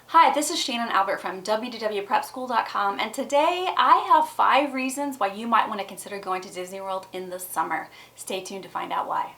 Hi, this is Shannon Albert from WDW and today I have 5 reasons why you might want to consider going to Disney World in the summer. Stay tuned to find out why.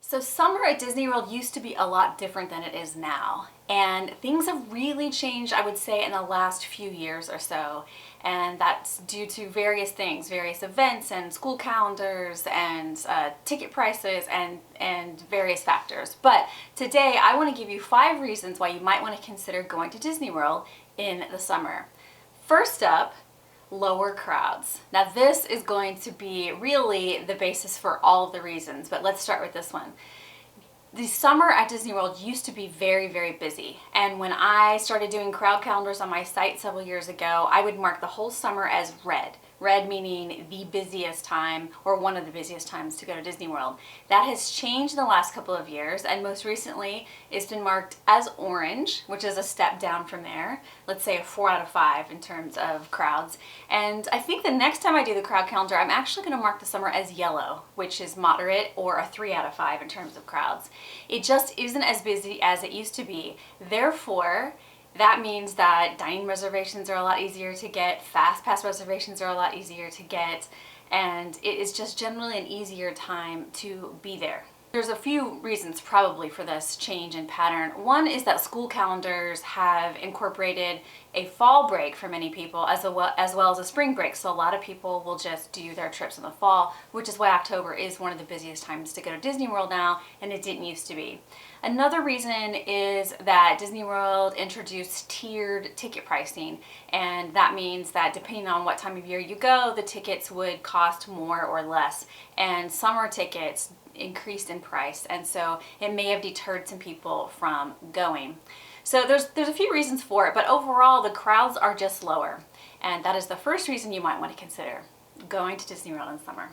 So summer at Disney World used to be a lot different than it is now. And things have really changed, I would say, in the last few years or so. And that's due to various things, various events and school calendars and ticket prices and various factors. But today I want to give you 5 reasons why you might want to consider going to Disney World in the summer. First up, lower crowds. Now this is going to be really the basis for all of the reasons, but let's start with this one. The summer at Disney World used to be very, very busy. And when I started doing crowd calendars on my site several years ago, I would mark the whole summer as red. Red meaning the busiest time or one of the busiest times to go to Disney World. That has changed in the last couple of years, and most recently it's been marked as orange, which is a step down from there. Let's say a 4 out of 5 in terms of crowds. And I think the next time I do the crowd calendar, I'm actually going to mark the summer as yellow, which is moderate, or a 3 out of 5 in terms of crowds. It just isn't as busy as it used to be. Therefore, that means that dining reservations are a lot easier to get, fast pass reservations are a lot easier to get, and it is just generally an easier time to be there. There's a few reasons probably for this change in pattern. One is that school calendars have incorporated a fall break for many people as well as a spring break. So a lot of people will just do their trips in the fall, which is why October is one of the busiest times to go to Disney World now, and it didn't used to be. Another reason is that Disney World introduced tiered ticket pricing, and that means that depending on what time of year you go, the tickets would cost more or less. And summer tickets increased in price, and so it may have deterred some people from going. So there's a few reasons for it, but overall the crowds are just lower, and that is the first reason you might want to consider going to Disney World in summer.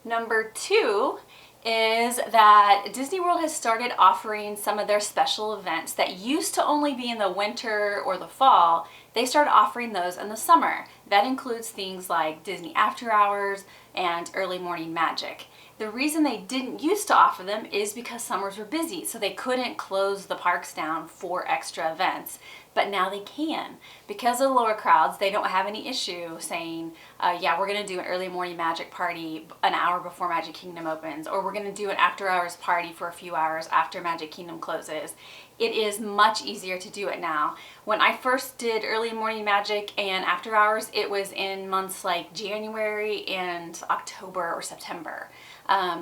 Number 2 is that Disney World has started offering some of their special events that used to only be in the winter or the fall. They started offering those in the summer. That includes things like Disney After Hours and Early Morning Magic. The reason they didn't used to offer them is because summers were busy, so they couldn't close the parks down for extra events. But now they can. Because of the lower crowds, they don't have any issue saying, yeah, we're going to do an early morning magic party an hour before Magic Kingdom opens, or we're going to do an after hours party for a few hours after Magic Kingdom closes. It is much easier to do it now. When I first did early morning magic and after hours, it was in months like January and October or September,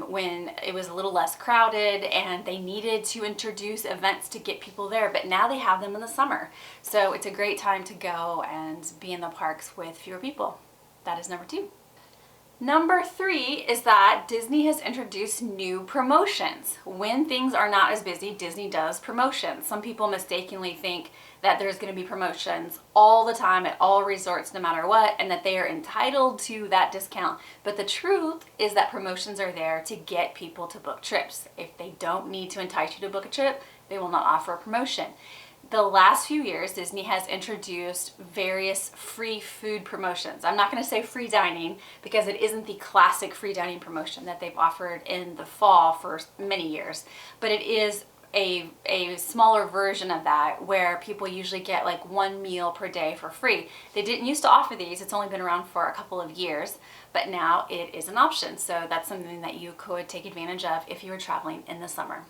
when it was a little less crowded and they needed to introduce events to get people there, but now they have them in the summer. So it's a great time to go and be in the parks with fewer people. That is number 2. Number 3 is that Disney has introduced new promotions. When things are not as busy, Disney does promotions. Some people mistakenly think that there's going to be promotions all the time at all resorts no matter what, and that they are entitled to that discount. But the truth is that promotions are there to get people to book trips. If they don't need to entice you to book a trip, they will not offer a promotion. The last few years, Disney has introduced various free food promotions. I'm not going to say free dining because it isn't the classic free dining promotion that they've offered in the fall for many years, but it is a smaller version of that where people usually get like 1 meal per day for free. They didn't used to offer these. It's only been around for a couple of years, but now it is an option. So that's something that you could take advantage of if you were traveling in the summer.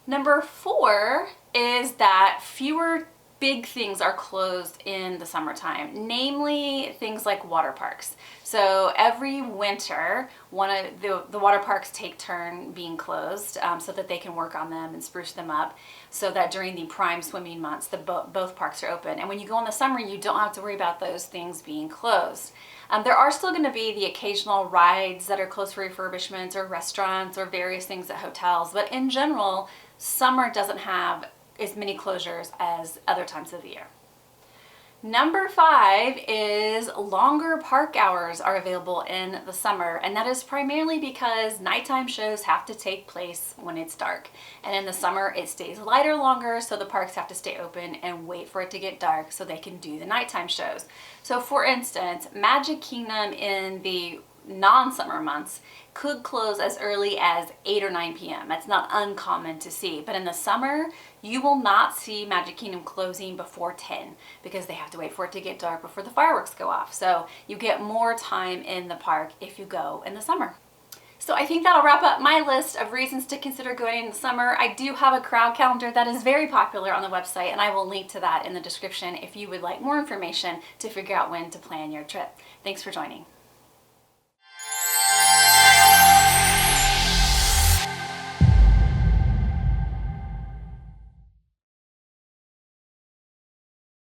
Number 4 is that fewer big things are closed in the summertime, namely things like water parks. So every winter, one of the water parks take turn being closed so that they can work on them and spruce them up, so that during the prime swimming months, both parks are open. And when you go in the summer, you don't have to worry about those things being closed. There are still going to be the occasional rides that are closed for refurbishments, or restaurants, or various things at hotels, but in general, summer doesn't have as many closures as other times of the year. Number 5 is longer park hours are available in the summer, and that is primarily because nighttime shows have to take place when it's dark. And in the summer it stays lighter longer, so the parks have to stay open and wait for it to get dark so they can do the nighttime shows. So for instance, Magic Kingdom in the non-summer months could close as early as 8 or 9 p.m. That's not uncommon to see, but in the summer, you will not see Magic Kingdom closing before 10 because they have to wait for it to get dark before the fireworks go off. So you get more time in the park if you go in the summer. So I think that'll wrap up my list of reasons to consider going in the summer. I do have a crowd calendar that is very popular on the website, and I will link to that in the description if you would like more information to figure out when to plan your trip. Thanks for joining.